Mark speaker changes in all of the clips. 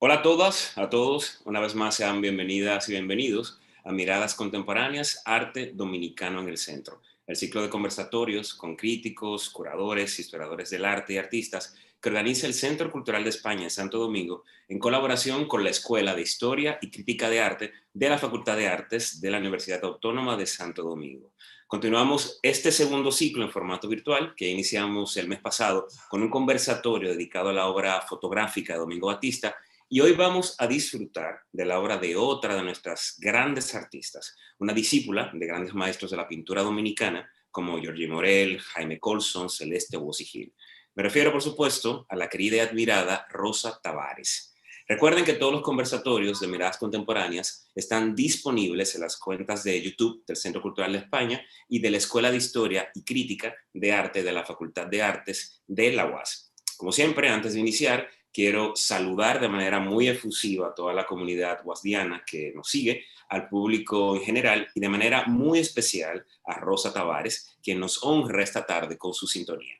Speaker 1: Hola a todas, a todos. Una vez más sean bienvenidas y bienvenidos a Miradas Contemporáneas, Arte Dominicano en el Centro. El ciclo de conversatorios con críticos, curadores, historiadores del arte y artistas que organiza el Centro Cultural de España en Santo Domingo en colaboración con la Escuela de Historia y Crítica de Arte de la Facultad de Artes de la Universidad Autónoma de Santo Domingo. Continuamos este segundo ciclo en formato virtual que iniciamos el mes pasado con un conversatorio dedicado a la obra fotográfica de Domingo Batista. Y hoy vamos a disfrutar de la obra de otra de nuestras grandes artistas, una discípula de grandes maestros de la pintura dominicana como Georgie Morel, Jaime Colson, Celeste Bossi Gil. Me refiero, por supuesto, a la querida y admirada Rosa Tavares. Recuerden que todos los conversatorios de Miradas Contemporáneas están disponibles en las cuentas de YouTube del Centro Cultural de España y de la Escuela de Historia y Crítica de Arte de la Facultad de Artes de la UAS. Como siempre, antes de iniciar, quiero saludar de manera muy efusiva a toda la comunidad guasdiana que nos sigue, al público en general y de manera muy especial a Rosa Tavares, quien nos honra esta tarde con su sintonía.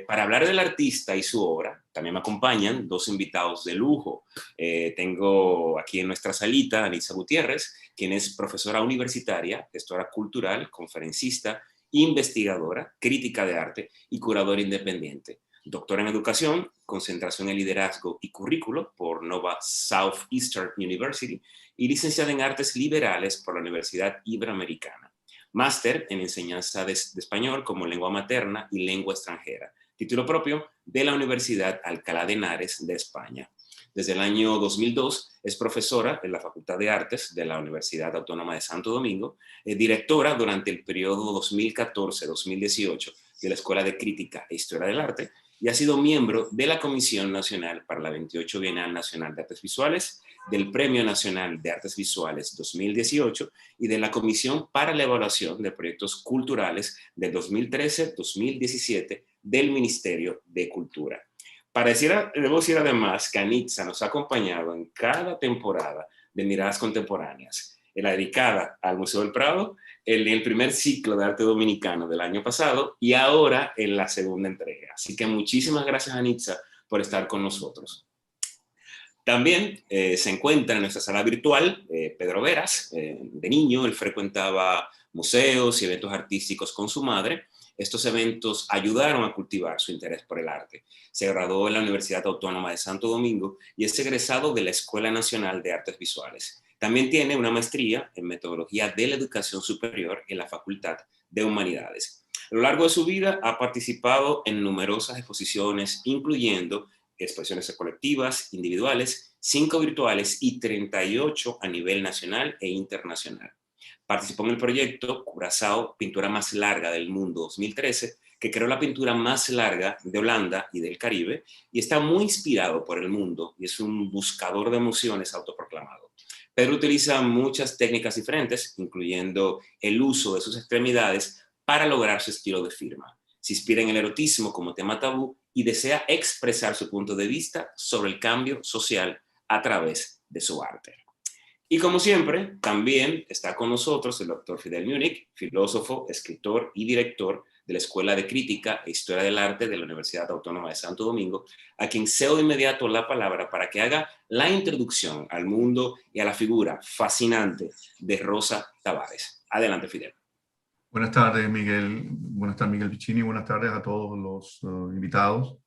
Speaker 1: Para hablar del artista y su obra, también me acompañan dos invitados de lujo. Tengo aquí en nuestra salita a Anitza Gutiérrez, quien es profesora universitaria, gestora cultural, conferencista, investigadora, crítica de arte y curadora independiente. Doctora en Educación, concentración en Liderazgo y Currículo por Nova Southeastern University y licenciada en Artes Liberales por la Universidad Iberoamericana. Máster en Enseñanza de Español como Lengua Materna y Lengua Extranjera. Título propio de la Universidad Alcalá de Henares de España. Desde el año 2002 es profesora en la Facultad de Artes de la Universidad Autónoma de Santo Domingo, directora durante el periodo 2014-2018 de la Escuela de Crítica e Historia del Arte, y ha sido miembro de la Comisión Nacional para la 28 Bienal Nacional de Artes Visuales, del Premio Nacional de Artes Visuales 2018 y de la Comisión para la Evaluación de Proyectos Culturales del 2013-2017 del Ministerio de Cultura. Debo decir además que Anitza nos ha acompañado en cada temporada de Miradas Contemporáneas, en la dedicada al Museo del Prado, en el primer ciclo de arte dominicano del año pasado y ahora en la segunda entrega. Así que muchísimas gracias, Anitza, por estar con nosotros. También se encuentra en nuestra sala virtual Pedro Veras. De niño él frecuentaba museos y eventos artísticos con su madre. Estos eventos ayudaron a cultivar su interés por el arte. Se graduó en la Universidad Autónoma de Santo Domingo y es egresado de la Escuela Nacional de Artes Visuales. También tiene una maestría en Metodología de la Educación Superior en la Facultad de Humanidades. A lo largo de su vida ha participado en numerosas exposiciones, incluyendo exposiciones colectivas, individuales, 5 virtuales y 38 a nivel nacional e internacional. Participó en el proyecto Curazao, Pintura Más Larga del Mundo 2013, que creó la pintura más larga de Holanda y del Caribe, y está muy inspirado por el mundo y es un buscador de emociones autoproclamado. Pedro utiliza muchas técnicas diferentes, incluyendo el uso de sus extremidades para lograr su estilo de firma. Se inspira en el erotismo como tema tabú y desea expresar su punto de vista sobre el cambio social a través de su arte. Y como siempre, también está con nosotros el doctor Fidel Múnich, filósofo, escritor y director de la Escuela de Crítica e Historia del Arte de la Universidad Autónoma de Santo Domingo, a quien cedo de inmediato la palabra para que haga la introducción al mundo y a la figura fascinante de Rosa Tavares. Adelante, Fidel.
Speaker 2: Buenas tardes, Miguel. Buenas tardes, Miguel Piccini. Buenas tardes a todos los invitados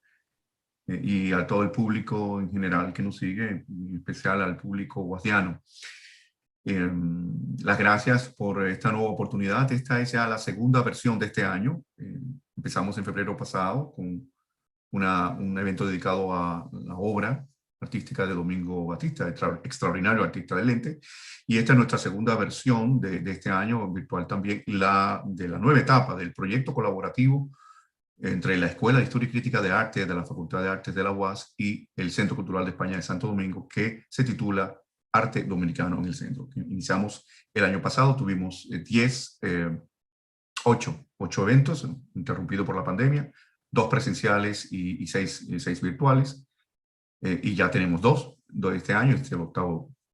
Speaker 2: y a todo el público en general que nos sigue, en especial al público guasdiano. Las gracias por esta nueva oportunidad. Esta es ya la segunda versión de este año. Empezamos en febrero pasado con un evento dedicado a la obra artística de Domingo Batista, extraordinario artista del lente. Y esta es nuestra segunda versión de este año, virtual también, de la nueva etapa del proyecto colaborativo entre la Escuela de Historia y Crítica de Arte de la Facultad de Artes de la UAS y el Centro Cultural de España de Santo Domingo, que se titula Arte Dominicano en el Centro. Iniciamos el año pasado, tuvimos 8 eventos, interrumpido por la pandemia, 2 presenciales y 6 virtuales. Y ya tenemos 2 este año, el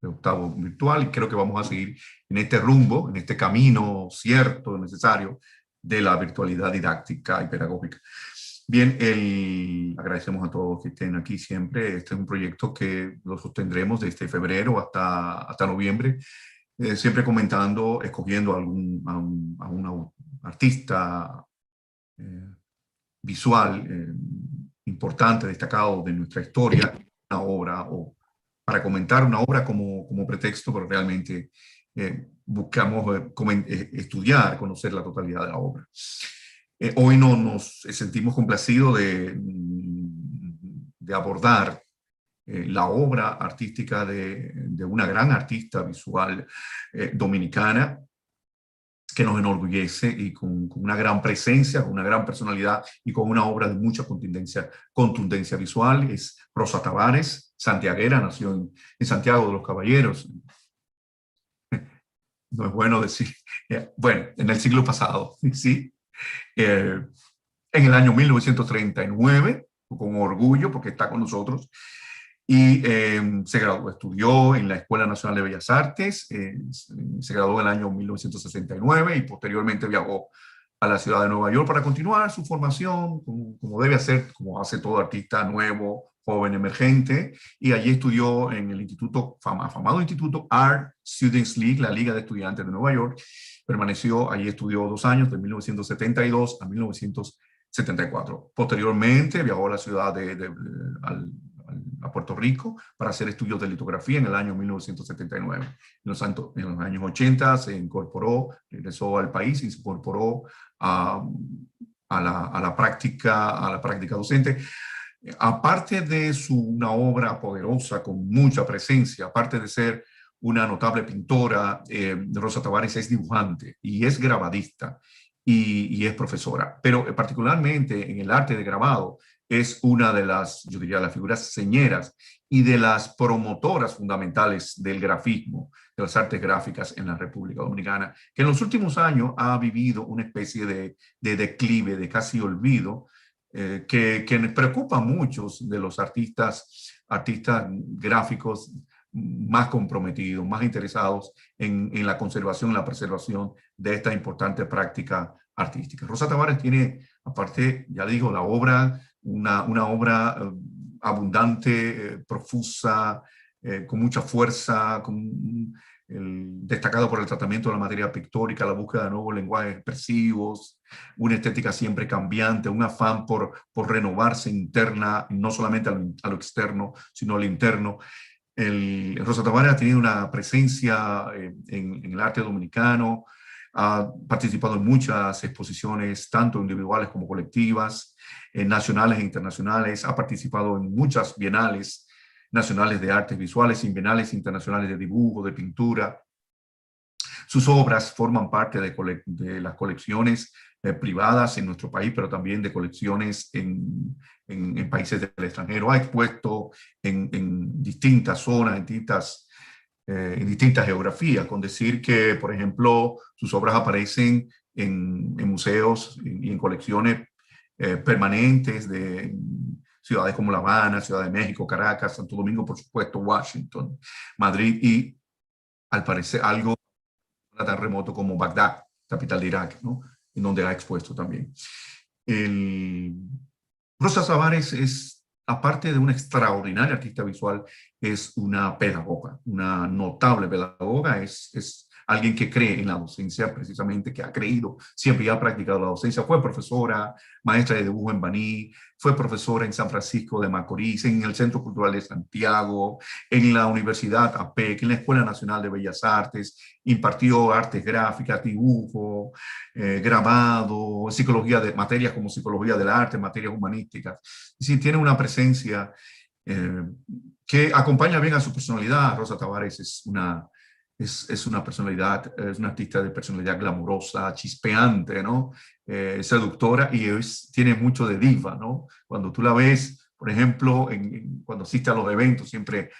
Speaker 2: octavo virtual, y creo que vamos a seguir en este rumbo, en este camino cierto, necesario, de la virtualidad didáctica y pedagógica. Bien, agradecemos a todos que estén aquí siempre. Este es un proyecto que lo sostendremos desde febrero hasta noviembre, siempre comentando, escogiendo a un artista eh, visual importante, destacado de nuestra historia, una obra, o para comentar una obra como pretexto, pero realmente buscamos estudiar, conocer la totalidad de la obra. Hoy no nos sentimos complacidos de abordar la obra artística de una gran artista visual dominicana, que nos enorgullece y con una gran presencia, con una gran personalidad y con una obra de mucha contundencia visual. Es Rosa Tavares, santiaguera, nació en Santiago de los Caballeros. No es bueno decir, bueno, en el siglo pasado, ¿sí? En el año 1939, con orgullo, porque está con nosotros, y se graduó, estudió en la Escuela Nacional de Bellas Artes, se graduó en el año 1969 y posteriormente viajó a la ciudad de Nueva York para continuar su formación, como debe hacer, como hace todo artista nuevo, joven, emergente, y allí estudió en el afamado Instituto Art Students League, la Liga de Estudiantes de Nueva York. Permaneció, allí estudió 2 años, de 1972 a 1974. Posteriormente viajó a la ciudad a Puerto Rico para hacer estudios de litografía en el año 1979. En los años 80 se incorporó, regresó al país y se incorporó a la práctica docente. Aparte de una obra poderosa con mucha presencia, aparte de ser una notable pintora, Rosa Tavares es dibujante y es grabadista y es profesora, pero particularmente en el arte de grabado es una de las, yo diría, las figuras señeras y de las promotoras fundamentales del grafismo, de las artes gráficas en la República Dominicana, que en los últimos años ha vivido una especie de declive, de casi olvido, que nos preocupa a muchos de los artistas gráficos más comprometidos, más interesados en la conservación, la preservación de esta importante práctica artística. Rosa Tavares tiene, aparte, ya digo, la obra, una obra abundante, profusa, con mucha fuerza, destacado por el tratamiento de la materia pictórica, la búsqueda de nuevos lenguajes expresivos, una estética siempre cambiante, un afán por renovarse interna, no solamente a lo externo, sino al interno. Rosa Tavares ha tenido una presencia en el arte dominicano, ha participado en muchas exposiciones, tanto individuales como colectivas, nacionales e internacionales, ha participado en muchas bienales nacionales de artes visuales y bienales internacionales de dibujo, de pintura. Sus obras forman parte de las colecciones privadas en nuestro país, pero también de colecciones en países del extranjero. Ha expuesto en distintas zonas, en distintas geografías, con decir que, por ejemplo, sus obras aparecen en museos y en colecciones permanentes de ciudades como La Habana, Ciudad de México, Caracas, Santo Domingo, por supuesto, Washington, Madrid y, al parecer, algo tan remoto como Bagdad, capital de Irak, ¿no? En donde ha expuesto también. Rosa Tavares es, aparte de una extraordinaria artista visual, es una pedagoga, una notable pedagoga, es alguien que cree en la docencia, precisamente, que ha creído siempre y ha practicado la docencia. Fue profesora, maestra de dibujo en Baní, fue profesora en San Francisco de Macorís, en el Centro Cultural de Santiago, en la Universidad APEC, en la Escuela Nacional de Bellas Artes, impartió artes gráficas, dibujo, grabado, materias como psicología del arte, materias humanísticas. Es decir, tiene una presencia que acompaña bien a su personalidad. Rosa Tavares es una personalidad, es una artista de personalidad glamurosa, chispeante, ¿no? Seductora, y tiene mucho de diva, ¿no? Cuando tú la ves, por ejemplo, cuando asiste a los eventos, siempre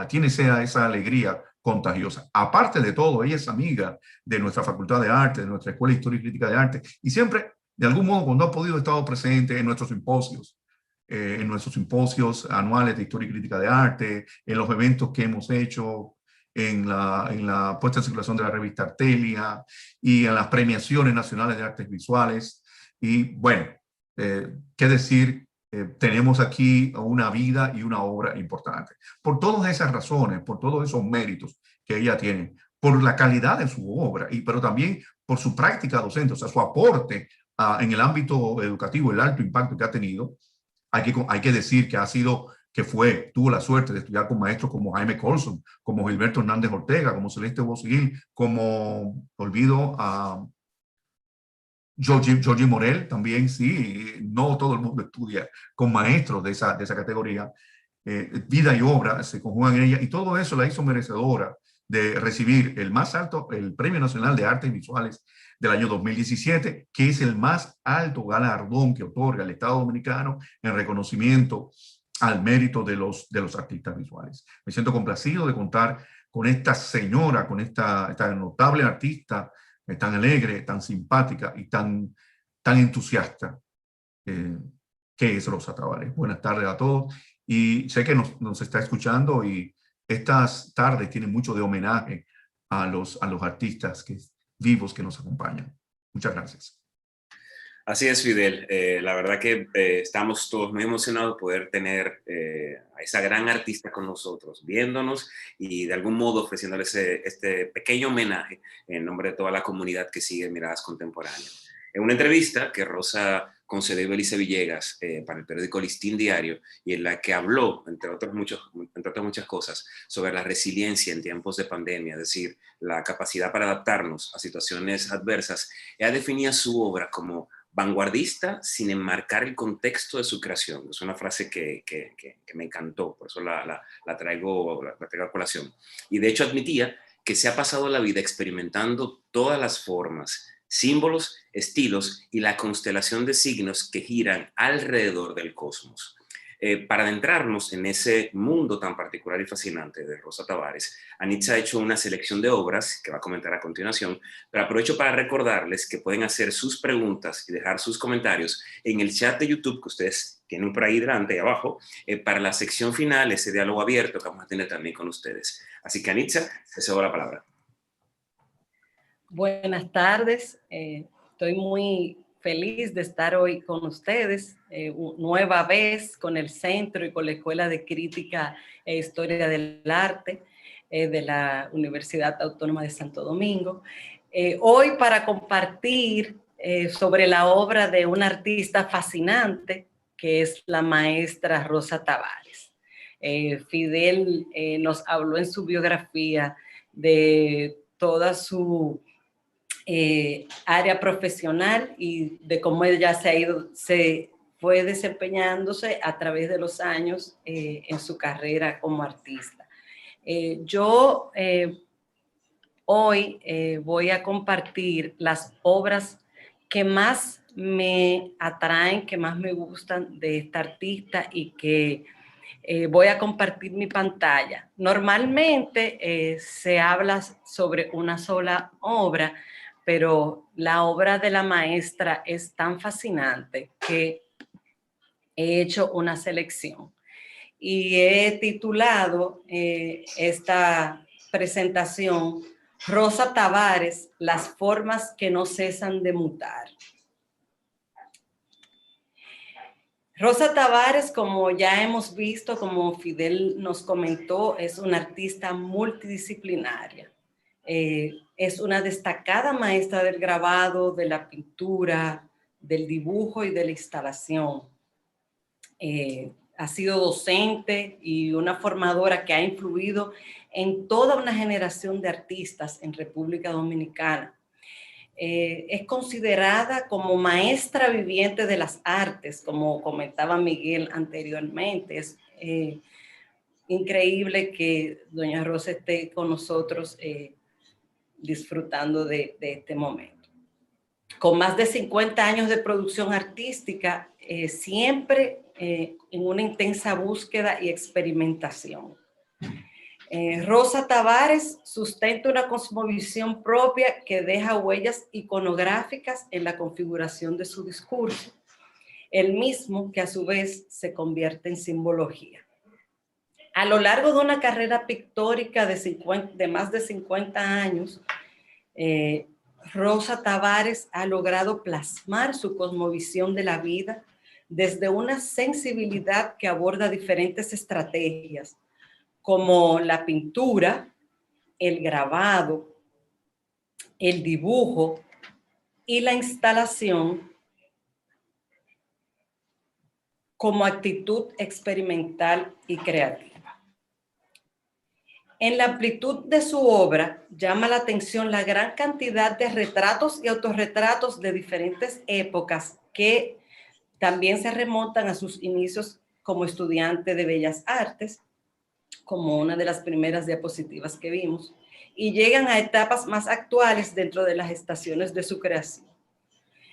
Speaker 2: tiene esa alegría contagiosa. Aparte de todo, ella es amiga de nuestra Facultad de Arte, de nuestra Escuela de Historia y Crítica de Arte, y siempre, de algún modo, cuando ha podido, ha estado presente en nuestros simposios anuales de Historia y Crítica de Arte, en los eventos que hemos hecho, en la puesta en circulación de la revista Artelia y en las premiaciones nacionales de artes visuales. Y bueno, qué decir, tenemos aquí una vida y una obra importante. Por todas esas razones, por todos esos méritos que ella tiene, por la calidad de su obra, pero también por su práctica docente, o sea, su aporte en el ámbito educativo, el alto impacto que ha tenido, hay que decir que tuvo la suerte de estudiar con maestros como Jaime Colson, como Gilberto Hernández Ortega, como Celeste Bocigil, como, olvido, a Georgie Morel también, sí, no todo el mundo estudia con maestros de esa categoría. Vida y obra se conjugan en ella y todo eso la hizo merecedora de recibir el Premio Nacional de Artes Visuales del año 2017, que es el más alto galardón que otorga el Estado Dominicano en reconocimiento al mérito de los artistas visuales. Me siento complacido de contar con esta señora, con esta notable artista, tan alegre, tan simpática y tan entusiasta, que es Rosa Tavares. Buenas tardes a todos. Y sé que nos está escuchando y estas tardes tienen mucho de homenaje a los artistas vivos que nos acompañan. Muchas gracias.
Speaker 1: Así es, Fidel. La verdad que estamos todos muy emocionados de poder tener a esa gran artista con nosotros, viéndonos y de algún modo ofreciéndoles este pequeño homenaje en nombre de toda la comunidad que sigue Miradas Contemporáneas. En una entrevista que Rosa concedió a Belice Villegas para el periódico Listín Diario y en la que habló, entre otras muchas cosas, sobre la resiliencia en tiempos de pandemia, es decir, la capacidad para adaptarnos a situaciones adversas, ella definía su obra como vanguardista sin enmarcar el contexto de su creación. Es una frase que me encantó, por eso la traigo a colación. Y de hecho admitía que se ha pasado la vida experimentando todas las formas, símbolos, estilos y la constelación de signos que giran alrededor del cosmos. Para adentrarnos en ese mundo tan particular y fascinante de Rosa Tavares, Anitza ha hecho una selección de obras que va a comentar a continuación, pero aprovecho para recordarles que pueden hacer sus preguntas y dejar sus comentarios en el chat de YouTube que ustedes tienen por ahí delante y abajo, para la sección final, ese diálogo abierto que vamos a tener también con ustedes. Así que Anitza, te cedo la palabra.
Speaker 3: Buenas tardes, estoy muy feliz de estar hoy con ustedes, nueva vez con el Centro y con la Escuela de Crítica e Historia del Arte de la Universidad Autónoma de Santo Domingo. Hoy para compartir sobre la obra de una artista fascinante que es la maestra Rosa Tavares. Fidel nos habló en su biografía de toda su área profesional y de cómo ella se fue desempeñándose a través de los años en su carrera como artista. Yo hoy voy a compartir las obras que más me atraen, que más me gustan de esta artista y que voy a compartir mi pantalla. Normalmente se habla sobre una sola obra, pero la obra de la maestra es tan fascinante que he hecho una selección y he titulado esta presentación Rosa Tavares, las formas que no cesan de mutar. Rosa Tavares, como ya hemos visto, como Fidel nos comentó, es una artista multidisciplinaria. Es una destacada maestra del grabado, de la pintura, del dibujo y de la instalación. Ha sido docente y una formadora que ha influido en toda una generación de artistas en República Dominicana. Es considerada como maestra viviente de las artes, como comentaba Miguel anteriormente. Es increíble que doña Rosa esté con nosotros disfrutando de este momento. Con más de 50 años de producción artística, siempre en una intensa búsqueda y experimentación. Rosa Tavares sustenta una cosmovisión propia que deja huellas iconográficas en la configuración de su discurso, el mismo que a su vez se convierte en simbología. A lo largo de una carrera pictórica de más de 50 años, Rosa Tavares ha logrado plasmar su cosmovisión de la vida desde una sensibilidad que aborda diferentes estrategias, como la pintura, el grabado, el dibujo y la instalación como actitud experimental y creativa. En la amplitud de su obra llama la atención la gran cantidad de retratos y autorretratos de diferentes épocas que también se remontan a sus inicios como estudiante de Bellas Artes, como una de las primeras diapositivas que vimos, y llegan a etapas más actuales dentro de las estaciones de su creación.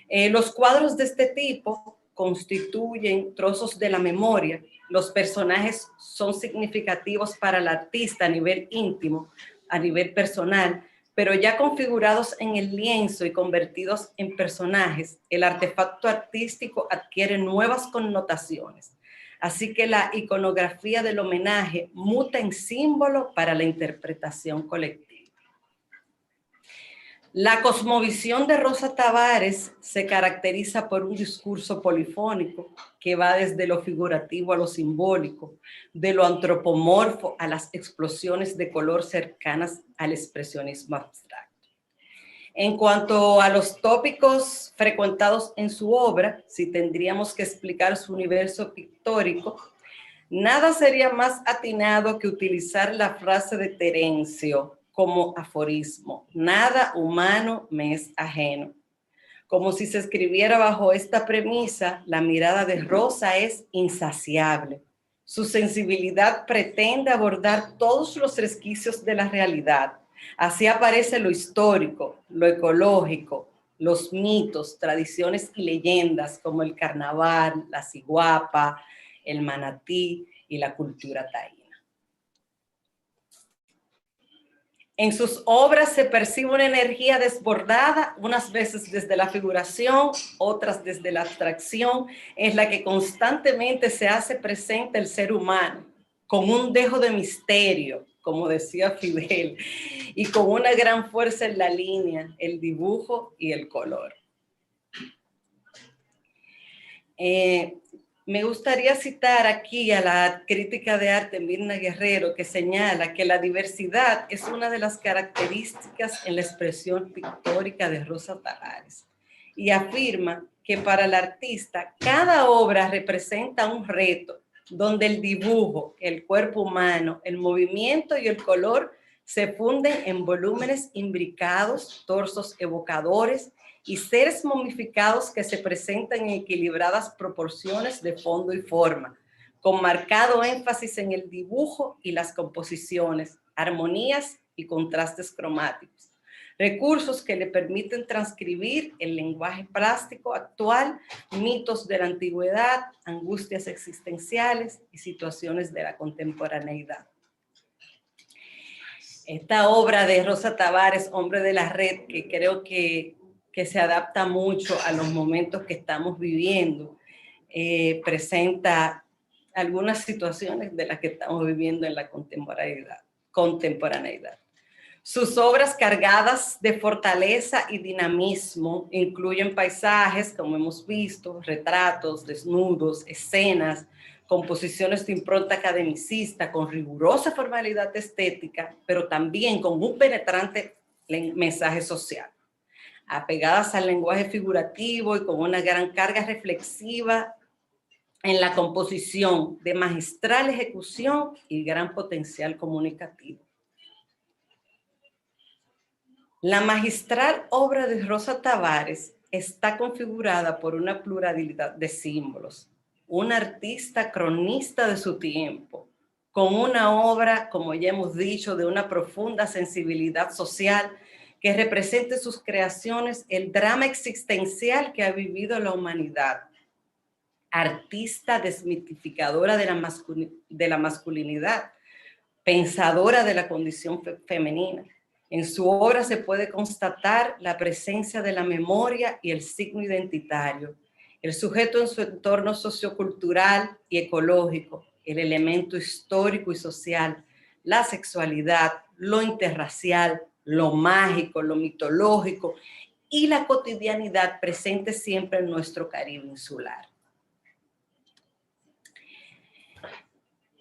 Speaker 3: Los cuadros de este tipo constituyen trozos de la memoria. Los personajes son significativos para el artista a nivel íntimo, a nivel personal, pero ya configurados en el lienzo y convertidos en personajes, el artefacto artístico adquiere nuevas connotaciones. Así que la iconografía del homenaje muta en símbolo para la interpretación colectiva. La cosmovisión de Rosa Tavares se caracteriza por un discurso polifónico que va desde lo figurativo a lo simbólico, de lo antropomorfo a las explosiones de color cercanas al expresionismo abstracto. En cuanto a los tópicos frecuentados en su obra, si tendríamos que explicar su universo pictórico, nada sería más atinado que utilizar la frase de Terencio como aforismo: nada humano me es ajeno. Como si se escribiera bajo esta premisa, la mirada de Rosa es insaciable. Su sensibilidad pretende abordar todos los resquicios de la realidad. Así aparece lo histórico, lo ecológico, los mitos, tradiciones y leyendas como el carnaval, la ciguapa, el manatí y la cultura taína. En sus obras se percibe una energía desbordada, unas veces desde la figuración, otras desde la abstracción, en la que constantemente se hace presente el ser humano, con un dejo de misterio, como decía Fidel, y con una gran fuerza en la línea, el dibujo y el color. Me gustaría citar aquí a la crítica de arte Mirna Guerrero, que señala que la diversidad es una de las características en la expresión pictórica de Rosa Tavares, y afirma que para el artista cada obra representa un reto donde el dibujo, el cuerpo humano, el movimiento y el color se funden en volúmenes imbricados, torsos evocadores y seres momificados que se presentan en equilibradas proporciones de fondo y forma, con marcado énfasis en el dibujo y las composiciones, armonías y contrastes cromáticos. Recursos que le permiten transcribir el lenguaje plástico actual, mitos de la antigüedad, angustias existenciales y situaciones de la contemporaneidad. Esta obra de Rosa Tavares, Hombre de la Red, que creo que se adapta mucho a los momentos que estamos viviendo, presenta algunas situaciones de las que estamos viviendo en la contemporaneidad. Sus obras cargadas de fortaleza y dinamismo incluyen paisajes, como hemos visto, retratos, desnudos, escenas, composiciones de impronta academicista con rigurosa formalidad estética, pero también con un penetrante mensaje social, apegadas al lenguaje figurativo y con una gran carga reflexiva en la composición, de magistral ejecución y gran potencial comunicativo. La magistral obra de Rosa Tavares está configurada por una pluralidad de símbolos, un artista cronista de su tiempo, con una obra, como ya hemos dicho, de una profunda sensibilidad social que represente sus creaciones el drama existencial que ha vivido la humanidad. Artista desmitificadora de la masculinidad, pensadora de la condición femenina. En su obra se puede constatar la presencia de la memoria y el signo identitario, el sujeto en su entorno sociocultural y ecológico, el elemento histórico y social, la sexualidad, lo interracial, lo mágico, lo mitológico y la cotidianidad presente siempre en nuestro Caribe insular.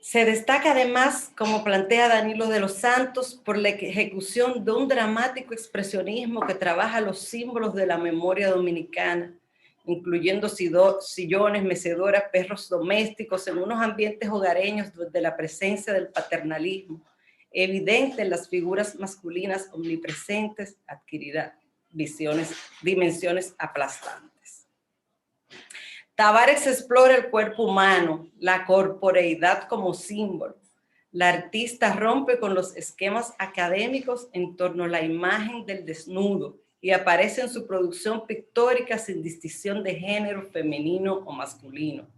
Speaker 3: Se destaca además, como plantea Danilo de los Santos, por la ejecución de un dramático expresionismo que trabaja los símbolos de la memoria dominicana, incluyendo sillones, mecedoras, perros domésticos, en unos ambientes hogareños donde la presencia del paternalismo, evidente en las figuras masculinas omnipresentes, adquirirá dimensiones aplastantes. Tavares explora el cuerpo humano, la corporeidad como símbolo. La artista rompe con los esquemas académicos en torno a la imagen del desnudo y aparece en su producción pictórica sin distinción de género femenino o masculino.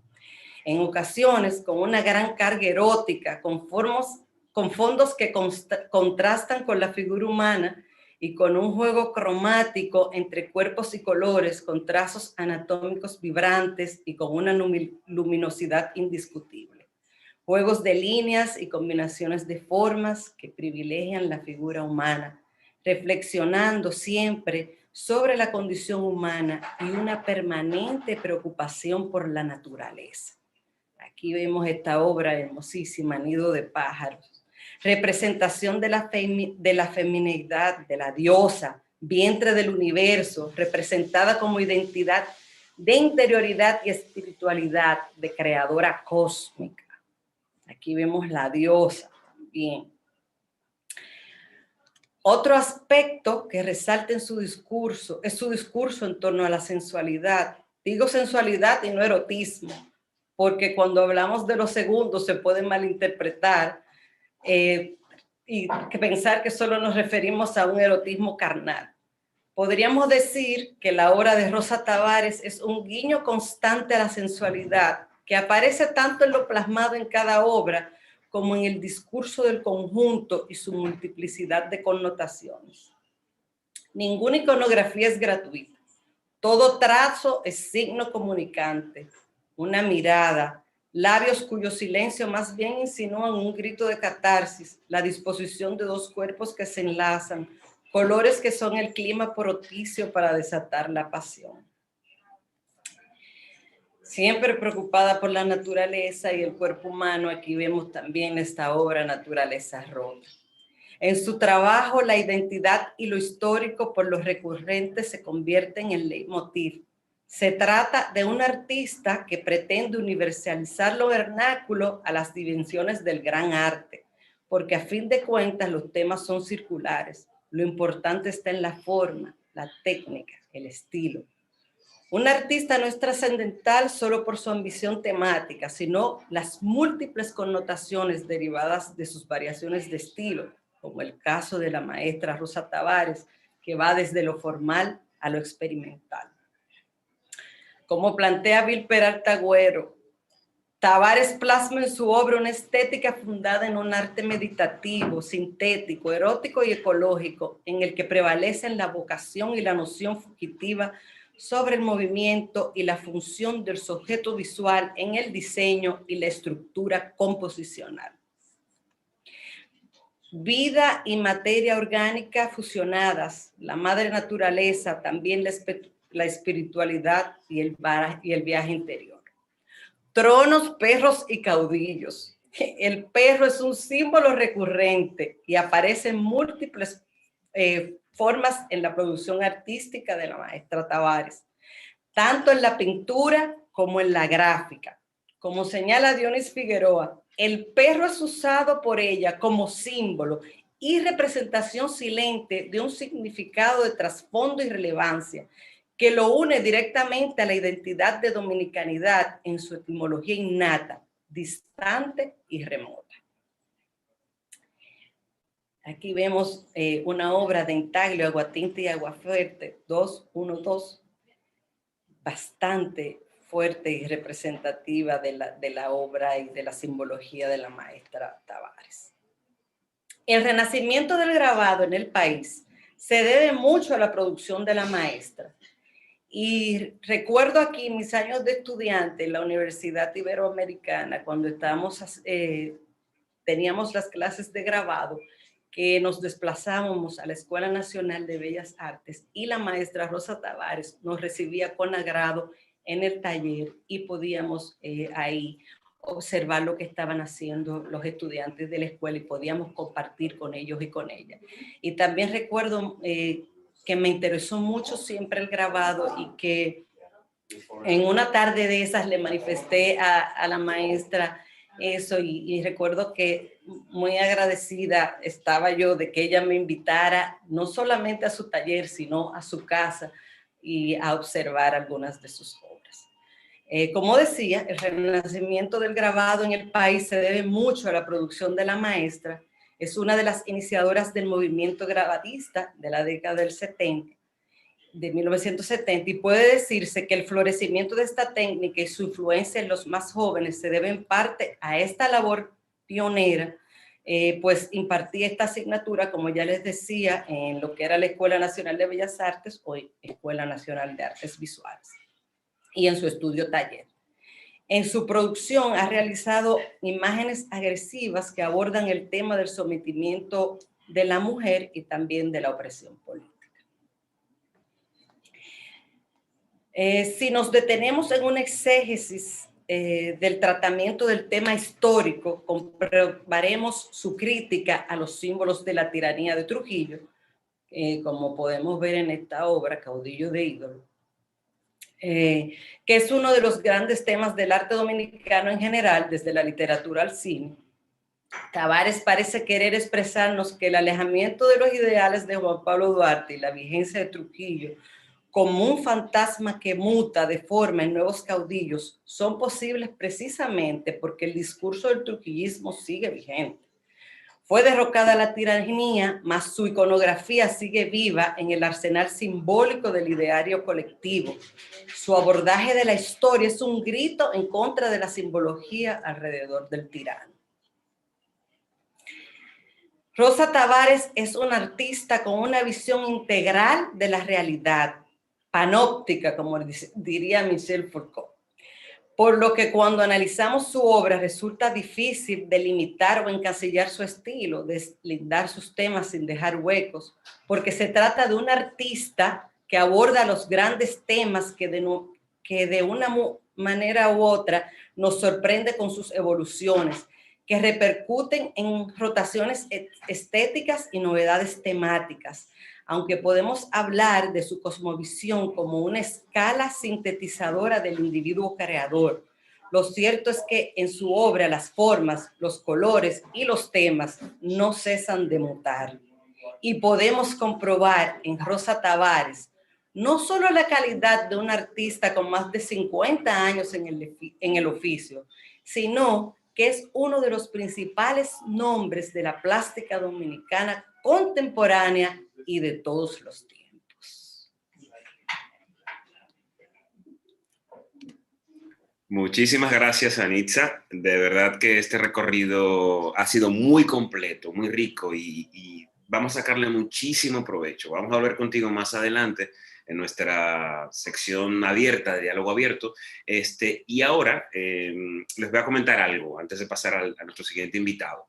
Speaker 3: En ocasiones con una gran carga erótica, con fondos que contrastan con la figura humana y con un juego cromático entre cuerpos y colores, con trazos anatómicos vibrantes y con una luminosidad indiscutible. Juegos de líneas y combinaciones de formas que privilegian la figura humana, reflexionando siempre sobre la condición humana y una permanente preocupación por la naturaleza. Aquí vemos esta obra hermosísima, Nido de pájaros. Representación de la feminidad, de la diosa, vientre del universo, representada como identidad de interioridad y espiritualidad, de creadora cósmica. Aquí vemos la diosa también. Otro aspecto que resalta en su discurso es su discurso en torno a la sensualidad. Digo sensualidad y no erotismo, porque cuando hablamos de los segundos se puede malinterpretar y pensar que solo nos referimos a un erotismo carnal. Podríamos decir que la obra de Rosa Tavares es un guiño constante a la sensualidad, que aparece tanto en lo plasmado en cada obra como en el discurso del conjunto y su multiplicidad de connotaciones. Ninguna iconografía es gratuita. Todo trazo es signo comunicante, una mirada, labios cuyo silencio más bien insinúan un grito de catarsis, la disposición de dos cuerpos que se enlazan, colores que son el clima propicio para desatar la pasión. Siempre preocupada por la naturaleza y el cuerpo humano, aquí vemos también esta obra Naturaleza Rota. En su trabajo, la identidad y lo histórico por lo recurrente se convierten en leitmotiv. Se trata de un artista que pretende universalizar lo vernáculo a las dimensiones del gran arte, porque a fin de cuentas los temas son circulares. Lo importante está en la forma, la técnica, el estilo. Un artista no es trascendental solo por su ambición temática, sino las múltiples connotaciones derivadas de sus variaciones de estilo, como el caso de la maestra Rosa Tavares, que va desde lo formal a lo experimental. Como plantea Bill Peralta Agüero, Tavares plasma en su obra una estética fundada en un arte meditativo, sintético, erótico y ecológico, en el que prevalecen la vocación y la noción fugitiva sobre el movimiento y la función del sujeto visual en el diseño y la estructura composicional. Vida y materia orgánica fusionadas, la madre naturaleza, también la espiritualidad y el viaje interior. Tronos, perros y caudillos. El perro es un símbolo recurrente y aparece en múltiples formas en la producción artística de la maestra Tavares, tanto en la pintura como en la gráfica. Como señala Dionis Figueroa, el perro es usado por ella como símbolo y representación silente de un significado de trasfondo y relevancia que lo une directamente a la identidad de dominicanidad en su etimología innata, distante y remota. Aquí vemos una obra de Intaglio, Aguatinta y Aguafuerte, 212, bastante fuerte y representativa de la obra y de la simbología de la maestra Tavares. El renacimiento del grabado en el país se debe mucho a la producción de la maestra. Y recuerdo aquí mis años de estudiante en la Universidad Iberoamericana, cuando teníamos las clases de grabado, que nos desplazábamos a la Escuela Nacional de Bellas Artes y la maestra Rosa Tavares nos recibía con agrado en el taller y podíamos ahí observar lo que estaban haciendo los estudiantes de la escuela y podíamos compartir con ellos y con ella. Y también recuerdo que me interesó mucho siempre el grabado y que en una tarde de esas le manifesté a la maestra eso y recuerdo que muy agradecida estaba yo de que ella me invitara no solamente a su taller, sino a su casa y a observar algunas de sus obras. Como decía, el renacimiento del grabado en el país se debe mucho a la producción de la maestra. Es una de las iniciadoras del movimiento grabadista de la década del 70, de 1970, y puede decirse que el florecimiento de esta técnica y su influencia en los más jóvenes se debe en parte a esta labor pionera, pues impartía esta asignatura, como ya les decía, en lo que era la Escuela Nacional de Bellas Artes, hoy Escuela Nacional de Artes Visuales, y en su estudio taller. En su producción ha realizado imágenes agresivas que abordan el tema del sometimiento de la mujer y también de la opresión política. Si nos detenemos en un exégesis del tratamiento del tema histórico, comprobaremos su crítica a los símbolos de la tiranía de Trujillo, como podemos ver en esta obra, Caudillo de Ídolo, que es uno de los grandes temas del arte dominicano en general, desde la literatura al cine. Tavares parece querer expresarnos que el alejamiento de los ideales de Juan Pablo Duarte y la vigencia de Trujillo como un fantasma que muta, deforma en nuevos caudillos, son posibles precisamente porque el discurso del trujillismo sigue vigente. Fue derrocada la tiranía, mas su iconografía sigue viva en el arsenal simbólico del ideario colectivo. Su abordaje de la historia es un grito en contra de la simbología alrededor del tirano. Rosa Tavares es una artista con una visión integral de la realidad, panóptica, como diría Michel Foucault. Por lo que cuando analizamos su obra resulta difícil delimitar o encasillar su estilo, deslindar sus temas sin dejar huecos, porque se trata de un artista que aborda los grandes temas que de una manera u otra nos sorprende con sus evoluciones, que repercuten en rotaciones estéticas y novedades temáticas. Aunque podemos hablar de su cosmovisión como una escala sintetizadora del individuo creador, lo cierto es que en su obra las formas, los colores y los temas no cesan de mutar. Y podemos comprobar en Rosa Tavares no solo la calidad de un artista con más de 50 años en el oficio, sino que es uno de los principales nombres de la plástica dominicana contemporánea y de todos los tiempos.
Speaker 1: Muchísimas gracias, Anitza. De verdad que este recorrido ha sido muy completo, muy rico y vamos a sacarle muchísimo provecho. Vamos a hablar contigo más adelante en nuestra sección abierta, de diálogo abierto. Y ahora les voy a comentar algo antes de pasar a nuestro siguiente invitado.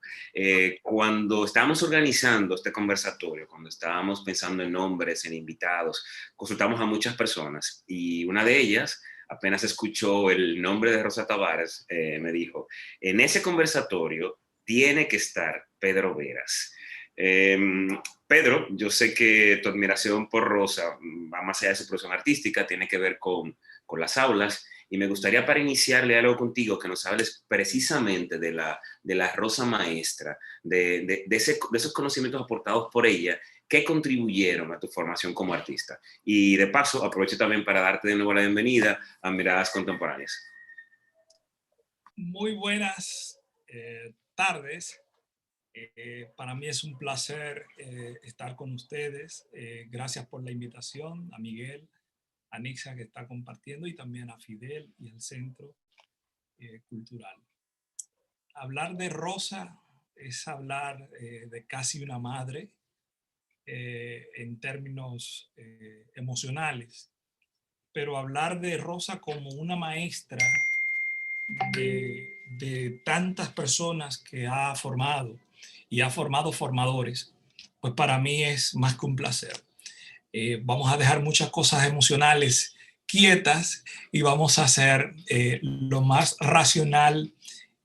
Speaker 1: Cuando estábamos organizando este conversatorio, cuando estábamos pensando en nombres, en invitados, consultamos a muchas personas y una de ellas, apenas escuchó el nombre de Rosa Tavares, me dijo, en ese conversatorio tiene que estar Pedro Veras. Pedro, yo sé que tu admiración por Rosa va más allá de su producción artística, tiene que ver con las aulas, y me gustaría para iniciarle algo contigo que nos hables precisamente de la Rosa maestra, de esos conocimientos aportados por ella que contribuyeron a tu formación como artista. Y de paso, aprovecho también para darte de nuevo la bienvenida a Miradas Contemporáneas.
Speaker 4: Muy buenas tardes. Para mí es un placer estar con ustedes. Gracias por la invitación, a Miguel, a Nixa que está compartiendo, y también a Fidel y al Centro Cultural. Hablar de Rosa es hablar de casi una madre en términos emocionales, pero hablar de Rosa como una maestra de tantas personas que ha formado y ha formado formadores, pues para mí es más que un placer. Vamos a dejar muchas cosas emocionales quietas y vamos a hacer lo más racional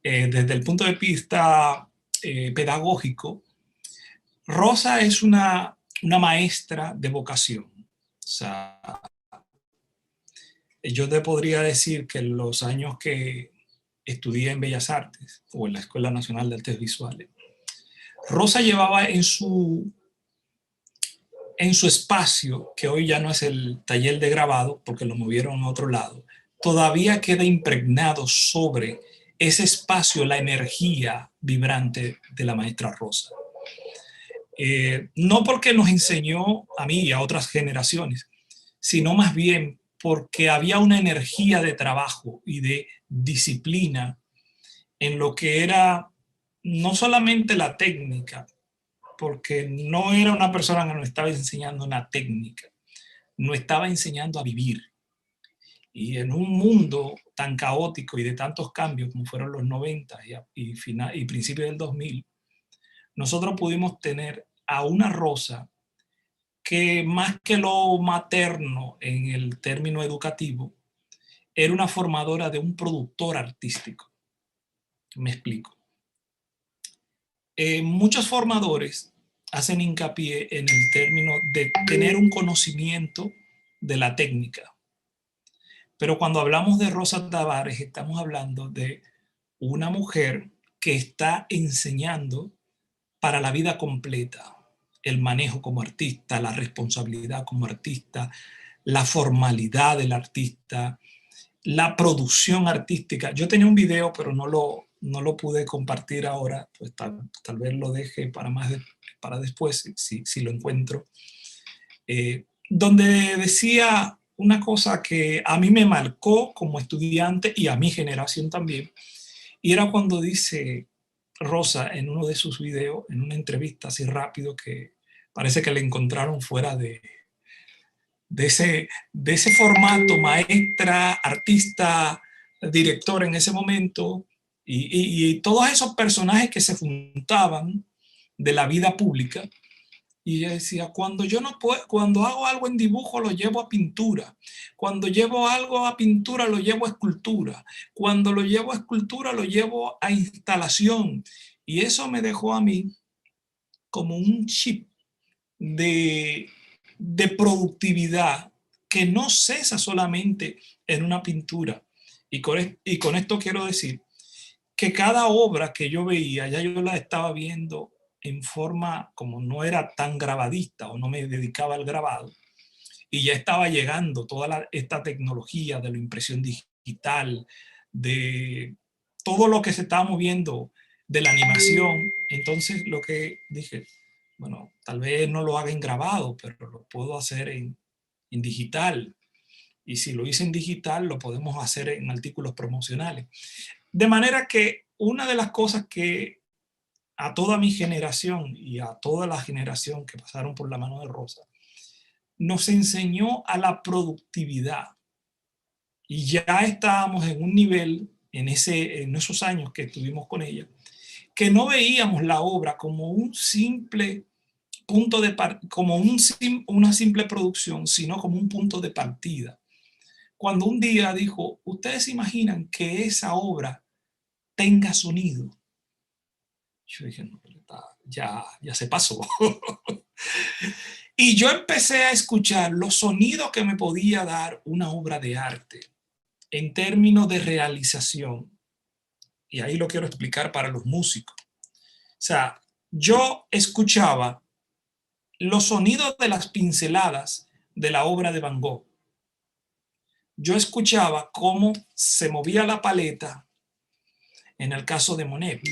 Speaker 4: desde el punto de vista pedagógico. Rosa es una maestra de vocación. O sea, yo te podría decir que en los años que estudié en Bellas Artes o en la Escuela Nacional de Artes Visuales, Rosa llevaba en su espacio, que hoy ya no es el taller de grabado porque lo movieron a otro lado, todavía queda impregnado sobre ese espacio la energía vibrante de la maestra Rosa. No porque nos enseñó a mí y a otras generaciones, sino más bien porque había una energía de trabajo y de disciplina en lo que era no solamente la técnica, porque no era una persona que nos estaba enseñando una técnica, nos estaba enseñando a vivir. Y en un mundo tan caótico y de tantos cambios como fueron los 90 y principios del 2000, nosotros pudimos tener a una Rosa que, más que lo materno en el término educativo, era una formadora de un productor artístico. Me explico. Muchos formadores hacen hincapié en el término de tener un conocimiento de la técnica. Pero cuando hablamos de Rosa Tavares, estamos hablando de una mujer que está enseñando para la vida completa el manejo como artista, la responsabilidad como artista, la formalidad del artista, la producción artística. Yo tenía un video, pero no lo pude compartir ahora, pues tal vez lo deje para después, si lo encuentro, donde decía una cosa que a mí me marcó como estudiante y a mi generación también, y era cuando dice Rosa en uno de sus videos, en una entrevista así rápido, que parece que le encontraron fuera de ese formato, maestra, artista, director en ese momento, y todos esos personajes que se juntaban de la vida pública. Y ella decía, cuando hago algo en dibujo lo llevo a pintura, cuando llevo algo a pintura lo llevo a escultura, cuando lo llevo a escultura lo llevo a instalación. Y eso me dejó a mí como un chip de productividad que no cesa solamente en una pintura. Y con esto quiero decir que cada obra que yo veía, ya yo la estaba viendo en forma, como no era tan grabadista o no me dedicaba al grabado, y ya estaba llegando toda esta tecnología de la impresión digital, de todo lo que se estaba moviendo, de la animación. Entonces lo que dije, bueno, tal vez no lo haga en grabado, pero lo puedo hacer en digital. Y si lo hice en digital, lo podemos hacer en artículos promocionales. De manera que una de las cosas que a toda mi generación y a toda la generación que pasaron por la mano de Rosa, nos enseñó a la productividad. Y ya estábamos en un nivel, en esos años que estuvimos con ella, que no veíamos la obra como un simple punto de una simple producción, sino como un punto de partida. Cuando un día dijo, ¿ustedes se imaginan que esa obra tenga sonido? Yo dije, no, ya se pasó. Y yo empecé a escuchar los sonidos que me podía dar una obra de arte en términos de realización. Y ahí lo quiero explicar para los músicos. O sea, yo escuchaba los sonidos de las pinceladas de la obra de Van Gogh. Yo escuchaba cómo se movía la paleta en el caso de Monet.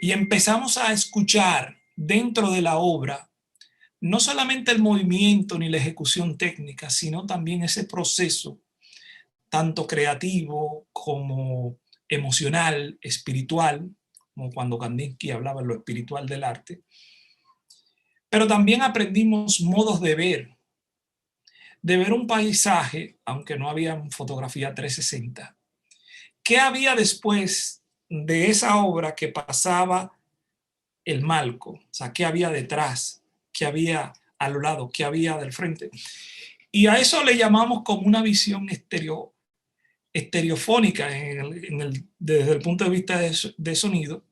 Speaker 4: Y empezamos a escuchar dentro de la obra no solamente el movimiento ni la ejecución técnica, sino también ese proceso tanto creativo como emocional, espiritual, como cuando Kandinsky hablaba de lo espiritual del arte. Pero también aprendimos modos de ver un paisaje, aunque no había fotografía 360. ¿Qué había después de esa obra que pasaba el marco, o sea, qué había detrás, qué había a los lados, qué había del frente. Y a eso le llamamos como una visión estereofónica desde el punto de vista de sonido,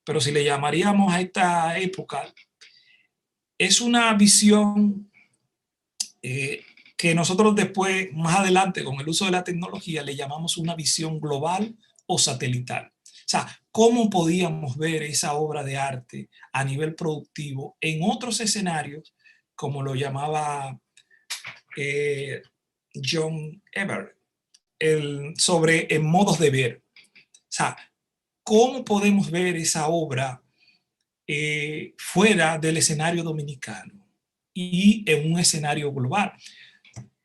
Speaker 4: pero si le llamaríamos a esta época, es una visión que nosotros después, más adelante, con el uso de la tecnología, le llamamos una visión global o satelital. O sea, ¿cómo podíamos ver esa obra de arte a nivel productivo en otros escenarios, como lo llamaba John Everett, sobre modos de ver? O sea, ¿cómo podemos ver esa obra fuera del escenario dominicano y en un escenario global?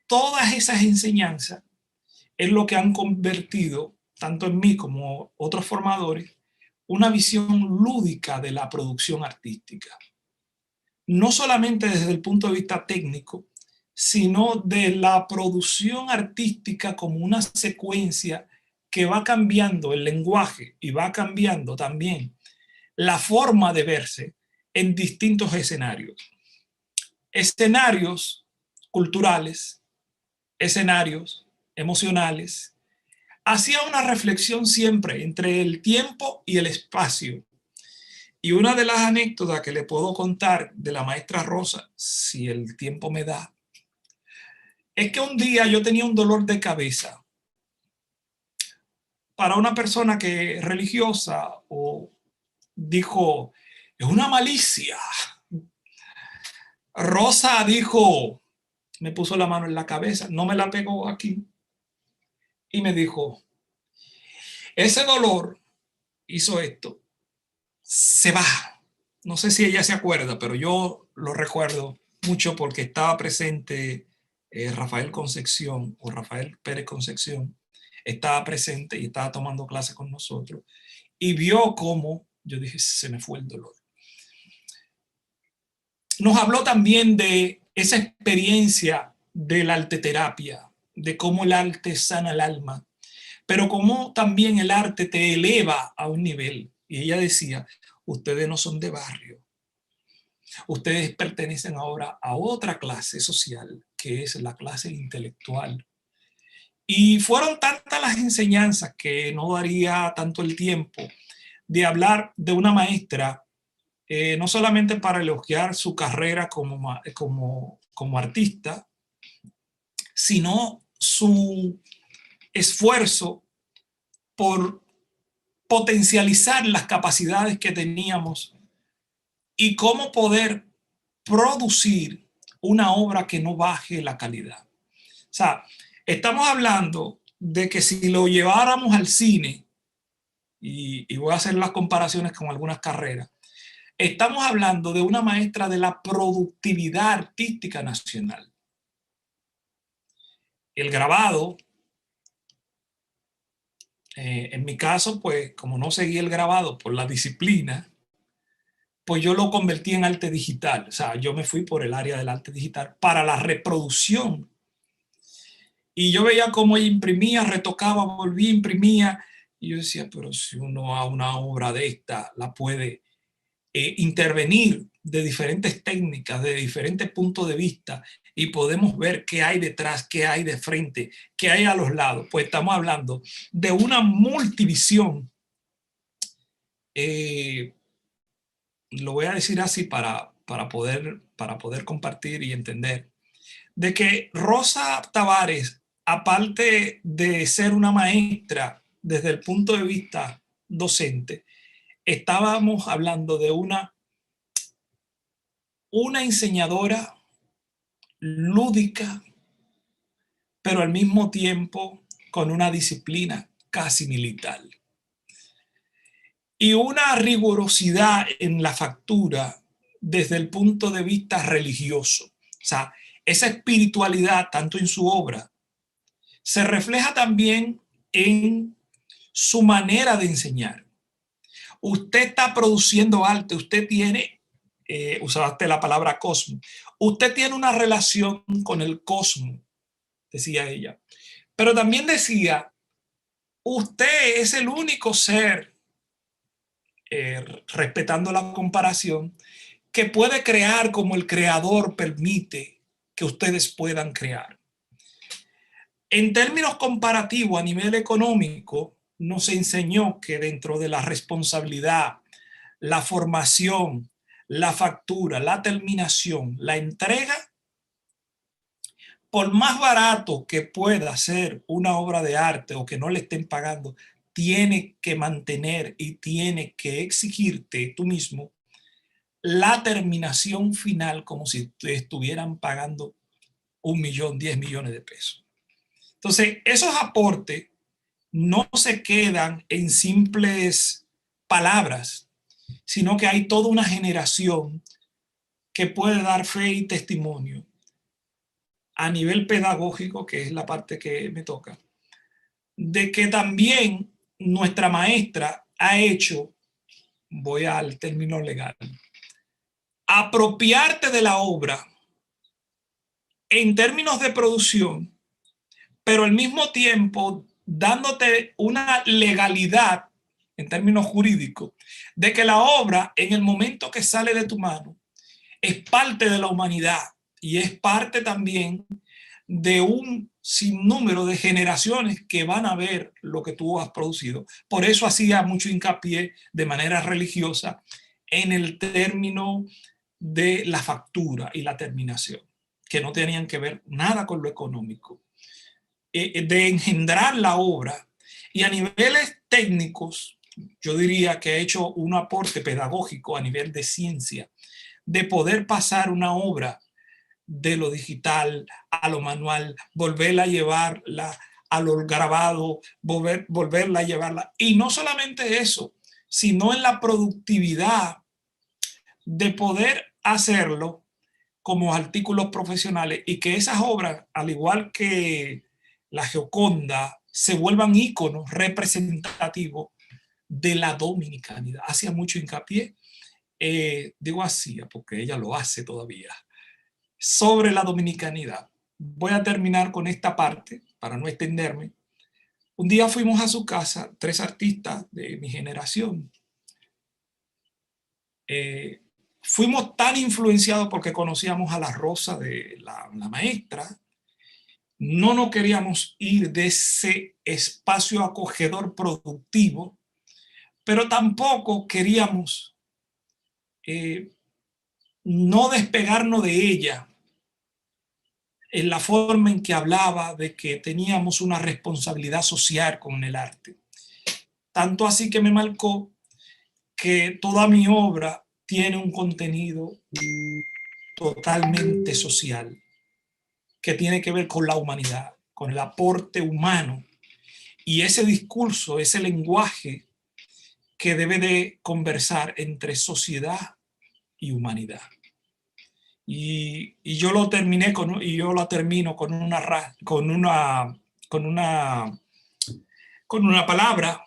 Speaker 4: Todas esas enseñanzas es lo que han convertido, tanto en mí como otros formadores, una visión lúdica de la producción artística. No solamente desde el punto de vista técnico, sino de la producción artística como una secuencia que va cambiando el lenguaje y va cambiando también la forma de verse en distintos escenarios. Escenarios culturales, escenarios emocionales. Hacía una reflexión siempre entre el tiempo y el espacio. Y una de las anécdotas que le puedo contar de la maestra Rosa, si el tiempo me da, es que un día yo tenía un dolor de cabeza. Para una persona que es religiosa, o dijo, es una malicia. Rosa dijo, me puso la mano en la cabeza, no me la pegó aquí, y me dijo, ese dolor hizo esto, se va. No sé si ella se acuerda, pero yo lo recuerdo mucho porque estaba presente Rafael Concepción, o Rafael Pérez Concepción, estaba presente y estaba tomando clases con nosotros, y vio cómo, yo dije, se me fue el dolor. Nos habló también de esa experiencia de la arteterapia, de cómo el arte sana el alma, pero cómo también el arte te eleva a un nivel. Y ella decía, ustedes no son de barrio, ustedes pertenecen ahora a otra clase social, que es la clase intelectual. Y fueron tantas las enseñanzas que no daría tanto el tiempo de hablar de una maestra, no solamente para elogiar su carrera como artista, sino su esfuerzo por potencializar las capacidades que teníamos y cómo poder producir una obra que no baje la calidad. O sea, estamos hablando de que si lo lleváramos al cine, y voy a hacer las comparaciones con algunas carreras, estamos hablando de una maestra de la productividad artística nacional. El grabado, en mi caso, pues como no seguí el grabado por la disciplina, pues yo lo convertí en arte digital. O sea, yo me fui por el área del arte digital para la reproducción. Y yo veía cómo ella imprimía, retocaba, volvía, imprimía. Y yo decía, pero si uno a una obra de esta la puede intervenir de diferentes técnicas, de diferentes puntos de vista, y podemos ver qué hay detrás, qué hay de frente, qué hay a los lados, pues estamos hablando de una multivisión. Lo voy a decir así para poder compartir y entender, de que Rosa Tavares, aparte de ser una maestra desde el punto de vista docente, estábamos hablando de una enseñadora lúdica, pero al mismo tiempo con una disciplina casi militar. Y una rigurosidad en la factura desde el punto de vista religioso. O sea, esa espiritualidad, tanto en su obra, se refleja también en su manera de enseñar. Usted está produciendo arte, usted tiene, usaste la palabra cosmos, usted tiene una relación con el cosmos, decía ella. Pero también decía, usted es el único ser respetando la comparación, que puede crear como el creador permite que ustedes puedan crear. En términos comparativos a nivel económico, nos enseñó que dentro de la responsabilidad, la formación, la factura, la terminación, la entrega, por más barato que pueda ser una obra de arte o que no le estén pagando, tiene que mantener y tiene que exigirte tú mismo la terminación final como si te estuvieran pagando 1 millón, 10 millones de pesos. Entonces, esos aportes no se quedan en simples palabras, sino que hay toda una generación que puede dar fe y testimonio a nivel pedagógico, que es la parte que me toca, de que también nuestra maestra ha hecho, voy al término legal, apropiarte de la obra en términos de producción, pero al mismo tiempo dándote una legalidad en términos jurídicos de que la obra en el momento que sale de tu mano es parte de la humanidad y es parte también de un sinnúmero de generaciones que van a ver lo que tú has producido. Por eso hacía mucho hincapié de manera religiosa en el término de la factura y la terminación, que no tenían que ver nada con lo económico, de engendrar la obra. Y a niveles técnicos, yo diría que ha hecho un aporte pedagógico a nivel de ciencia, de poder pasar una obra de lo digital a lo manual, volverla a llevarla a lo grabado, volverla a llevarla. Y no solamente eso, sino en la productividad de poder hacerlo como artículos profesionales y que esas obras, al igual que la Gioconda, se vuelvan íconos representativos de la dominicanidad. Hacía mucho hincapié, digo hacía porque ella lo hace todavía, sobre la dominicanidad. Voy a terminar con esta parte para no extenderme. Un día fuimos a su casa, 3 artistas de mi generación. Fuimos tan influenciados porque conocíamos a la Rosa de la maestra. No nos queríamos ir de ese espacio acogedor productivo, pero tampoco queríamos no despegarnos de ella en la forma en que hablaba de que teníamos una responsabilidad social con el arte. Tanto así que me marcó que toda mi obra tiene un contenido totalmente social, que tiene que ver con la humanidad, con el aporte humano. Y ese discurso, ese lenguaje que debe de conversar entre sociedad y humanidad. Y yo lo terminé y yo lo termino con una palabra,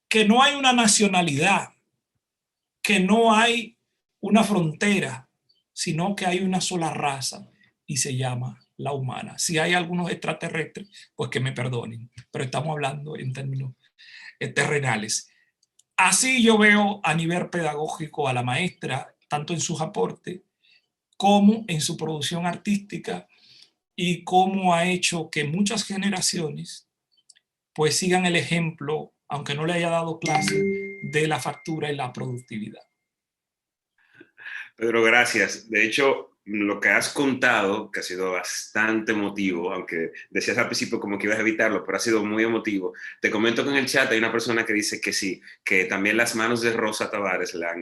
Speaker 4: que no hay una nacionalidad, que no hay una frontera, sino que hay una sola raza y se llama la humana. Si hay algunos extraterrestres, pues que me perdonen, pero estamos hablando en términos terrenales. Así yo veo a nivel pedagógico a la maestra, tanto en sus aportes como en su producción artística, y cómo ha hecho que muchas generaciones pues sigan el ejemplo, aunque no le haya dado clase, de la factura y la productividad.
Speaker 1: Pedro, gracias. De hecho, lo que has contado, que ha sido bastante emotivo, aunque decías al principio como que ibas a evitarlo, pero ha sido muy emotivo. Te comento que en el chat hay una persona que dice que sí, que también las manos de Rosa Tavares la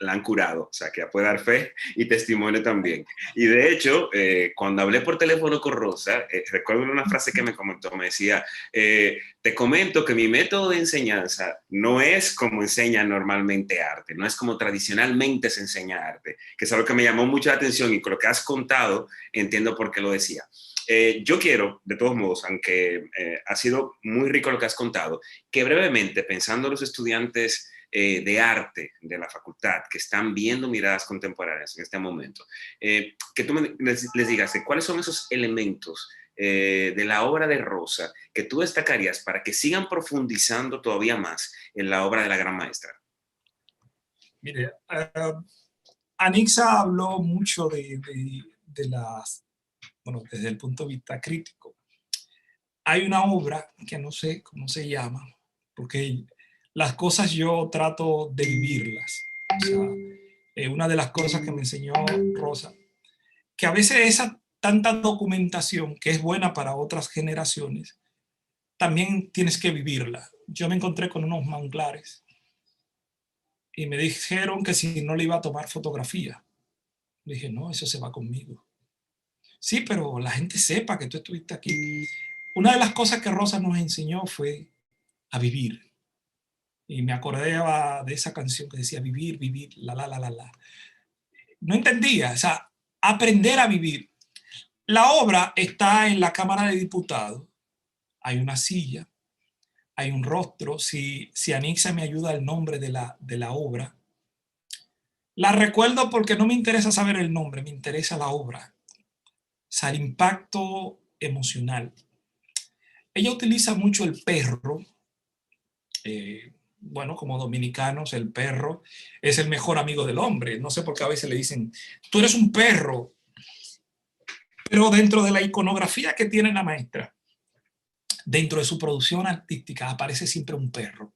Speaker 1: han curado, o sea, que puede dar fe y testimonio también. Y de hecho, cuando hablé por teléfono con Rosa, recuerdo una frase que me comentó, me decía, te comento que mi método de enseñanza no es como enseña normalmente arte, no es como tradicionalmente se enseña arte, que es algo que me llamó mucho la atención y con lo que has contado entiendo por qué lo decía. Yo quiero, de todos modos, aunque ha sido muy rico lo que has contado, que brevemente, pensando en los estudiantes de arte de la facultad que están viendo Miradas Contemporáneas en este momento, que tú les digas cuáles son esos elementos de la obra de Rosa que tú destacarías para que sigan profundizando todavía más en la obra de la gran maestra.
Speaker 4: Mire, Anixa habló mucho bueno, desde el punto de vista crítico. Hay una obra que no sé cómo se llama, porque las cosas yo trato de vivirlas. O sea, una de las cosas que me enseñó Rosa, que a veces esa tanta documentación que es buena para otras generaciones, también tienes que vivirla. Yo me encontré con unos manglares y me dijeron que si no le iba a tomar fotografía. Le dije, no, eso se va conmigo. Sí, pero la gente sepa que tú estuviste aquí. Una de las cosas que Rosa nos enseñó fue a vivir. Y me acordé de esa canción que decía vivir, vivir, la, la, la, la, la. No entendía, o sea, aprender a vivir. La obra está en la Cámara de Diputados. Hay una silla, hay un rostro. Si Anixa me ayuda el nombre de la obra. La recuerdo porque no me interesa saber el nombre, me interesa la obra. O sea, el impacto emocional. Ella utiliza mucho el perro. Bueno, como dominicanos, el perro es el mejor amigo del hombre. No sé por qué a veces le dicen, tú eres un perro. Pero dentro de la iconografía que tiene la maestra, dentro de su producción artística, aparece siempre un perro.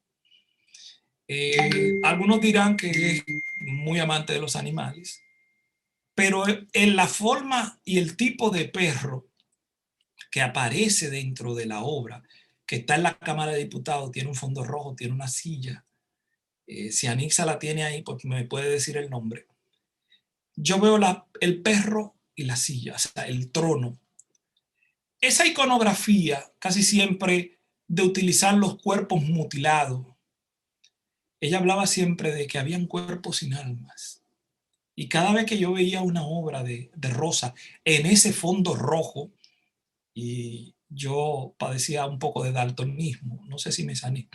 Speaker 4: Algunos dirán que es muy amante de los animales, pero en la forma y el tipo de perro que aparece dentro de la obra, que está en la Cámara de Diputados, tiene un fondo rojo, tiene una silla. Si Anixa la tiene ahí, pues me puede decir el nombre. Yo veo el perro y la silla, o sea, el trono. Esa iconografía, casi siempre de utilizar los cuerpos mutilados, ella hablaba siempre de que habían cuerpos sin almas. Y cada vez que yo veía una obra de Rosa en ese fondo rojo, y yo padecía un poco de daltonismo, no sé si me sané,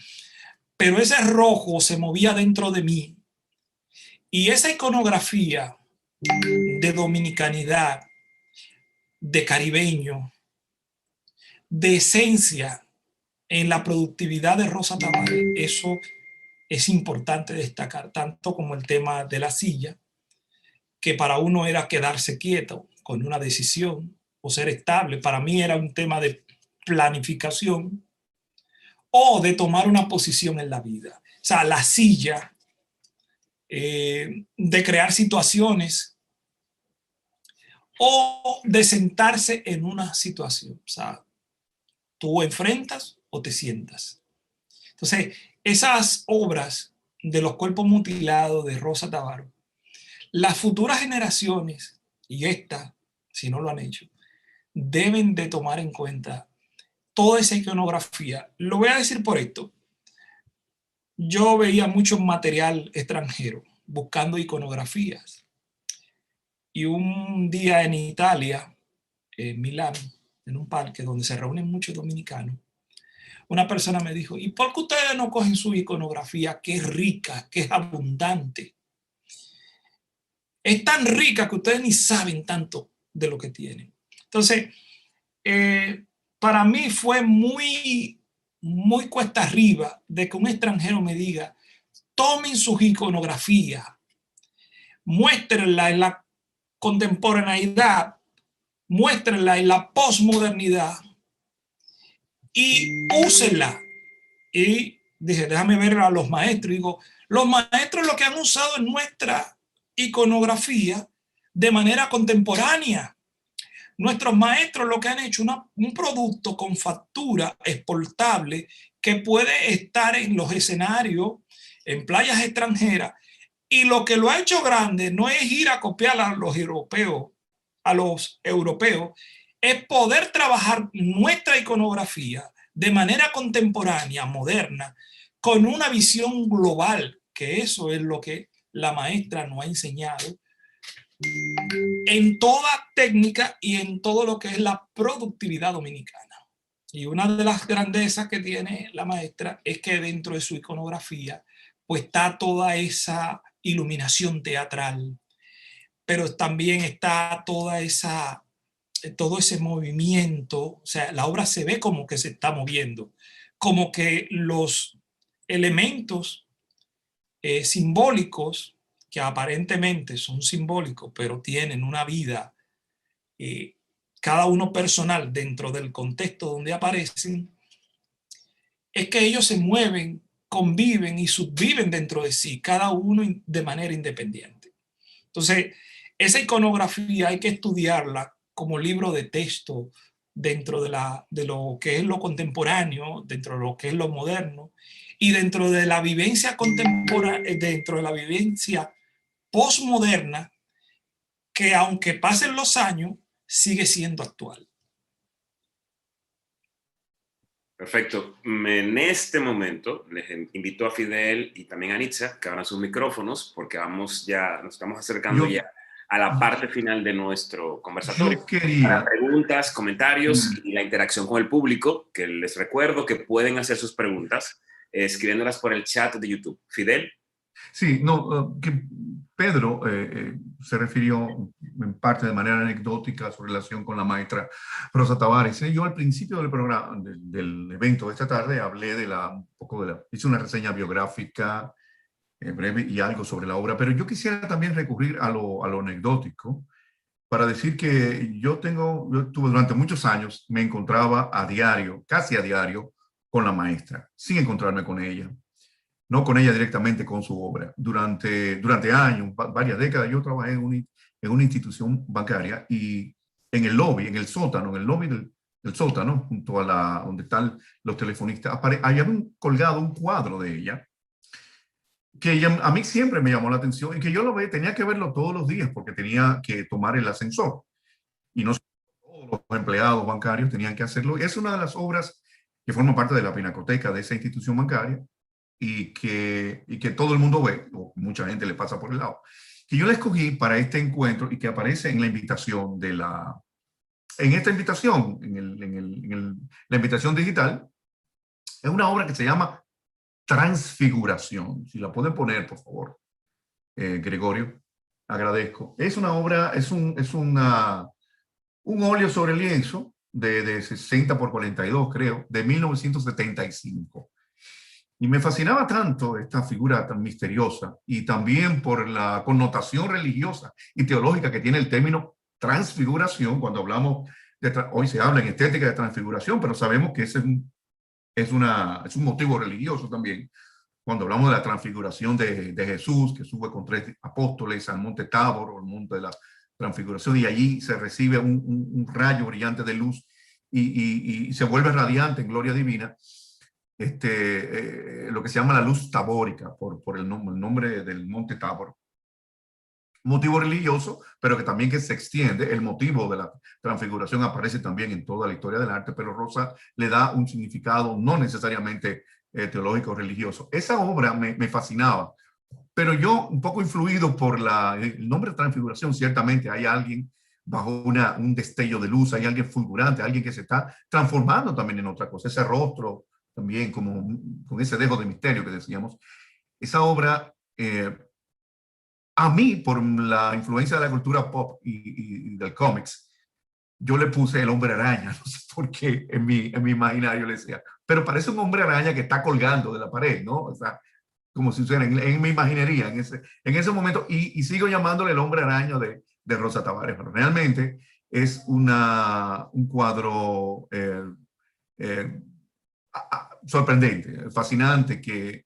Speaker 4: pero ese rojo se movía dentro de mí, y esa iconografía de dominicanidad, de caribeño, de esencia en la productividad de Rosa Tavares, eso es importante destacar, tanto como el tema de la silla, que para uno era quedarse quieto con una decisión o ser estable. Para mí era un tema de planificación o de tomar una posición en la vida. O sea, la silla, de crear situaciones o de sentarse en una situación. O sea, tú enfrentas o te sientas. Entonces, esas obras de los cuerpos mutilados de Rosa Tavares, las futuras generaciones, y esta, si no lo han hecho, deben de tomar en cuenta toda esa iconografía. Lo voy a decir por esto. Yo veía mucho material extranjero buscando iconografías. Y un día en Italia, en Milán, en un parque donde se reúnen muchos dominicanos, una persona me dijo, ¿y por qué ustedes no cogen su iconografía, que es rica, que es abundante? Es tan rica que ustedes ni saben tanto de lo que tienen. Entonces, para mí fue muy, muy cuesta arriba de que un extranjero me diga, tomen sus iconografías, muéstrenla en la contemporaneidad, muéstrenla en la posmodernidad y úsenla. Y dije, déjame ver a los maestros. Y digo, los maestros lo que han usado es nuestra iconografía de manera contemporánea. Nuestros maestros lo que han hecho un producto con factura exportable que puede estar en los escenarios, en playas extranjeras, y lo que lo ha hecho grande no es ir a copiar a los europeos, es poder trabajar nuestra iconografía de manera contemporánea, moderna, con una visión global, que eso es lo que la maestra nos ha enseñado en toda técnica y en todo lo que es la productividad dominicana. Y una de las grandezas que tiene la maestra es que dentro de su iconografía pues está toda esa iluminación teatral, pero también está todo ese movimiento. O sea, la obra se ve como que se está moviendo, como que los elementos simbólicos que aparentemente son simbólicos, pero tienen una vida, cada uno personal dentro del contexto donde aparecen, es que ellos se mueven, conviven y subviven dentro de sí, cada uno de manera independiente. Entonces, esa iconografía hay que estudiarla como libro de texto dentro de lo que es lo contemporáneo, dentro de lo que es lo moderno, y dentro de la vivencia contemporánea, dentro de la vivencia postmoderna, que aunque pasen los años, sigue siendo actual.
Speaker 1: Perfecto. En este momento les invito a Fidel y también a Anitza que abran sus micrófonos porque nos estamos acercando ya a la parte final de nuestro conversatorio.
Speaker 2: Yo quería...
Speaker 1: Para preguntas, comentarios y la interacción con el público, que les recuerdo que pueden hacer sus preguntas escribiéndolas por el chat de YouTube. Fidel.
Speaker 2: Sí, no, que Pedro se refirió en parte de manera anecdótica a su relación con la maestra Rosa Tavares. Yo al principio del programa, del evento de esta tarde, hablé hice una reseña biográfica breve y algo sobre la obra, pero yo quisiera también recurrir a lo anecdótico para decir que yo tuve durante muchos años, me encontraba a diario, casi a diario, con la maestra, sin encontrarme con ella. No con ella directamente, con su obra. Durante años, varias décadas, yo trabajé en una institución bancaria y en el lobby, en el lobby del sótano, junto a donde están los telefonistas, había colgado un cuadro de ella que a mí siempre me llamó la atención y que yo tenía que verlo todos los días porque tenía que tomar el ascensor. Y no todos los empleados bancarios tenían que hacerlo. Es una de las obras que forma parte de la pinacoteca de esa institución bancaria y que todo el mundo ve, o mucha gente le pasa por el lado, que yo la escogí para este encuentro y que aparece en la invitación en esta invitación, la invitación digital. Es una obra que se llama Transfiguración. Si la pueden poner, por favor, Gregorio, agradezco. Es una obra, es un óleo sobre lienzo de 60 por 42, creo, de 1975. Y me fascinaba tanto esta figura tan misteriosa y también por la connotación religiosa y teológica que tiene el término transfiguración. Cuando hablamos hoy se habla en estética de transfiguración, pero sabemos que ese es un motivo religioso también. Cuando hablamos de la transfiguración de Jesús, que sube con 3 apóstoles al monte Tabor, o el monte de la transfiguración, y allí se recibe un rayo brillante de luz y se vuelve radiante en gloria divina. Lo que se llama la luz tabórica, por el nombre del monte Tabor. Motivo religioso, pero que también que se extiende. El motivo de la transfiguración aparece también en toda la historia del arte, pero Rosa le da un significado no necesariamente teológico o religioso. Esa obra me fascinaba, pero yo, un poco influido por el nombre de transfiguración, ciertamente hay alguien bajo un destello de luz, hay alguien fulgurante, alguien que se está transformando también en otra cosa. Ese rostro también como con ese dejo de misterio que decíamos. Esa obra, a mí, por la influencia de la cultura pop y del cómics, yo le puse el hombre araña, no sé por qué en mi imaginario le decía, pero parece un hombre araña que está colgando de la pared, ¿no? O sea, como si fuera en mi imaginería, en ese momento, y sigo llamándole el hombre araña de Rosa Tavares, pero realmente es un cuadro sorprendente, fascinante, que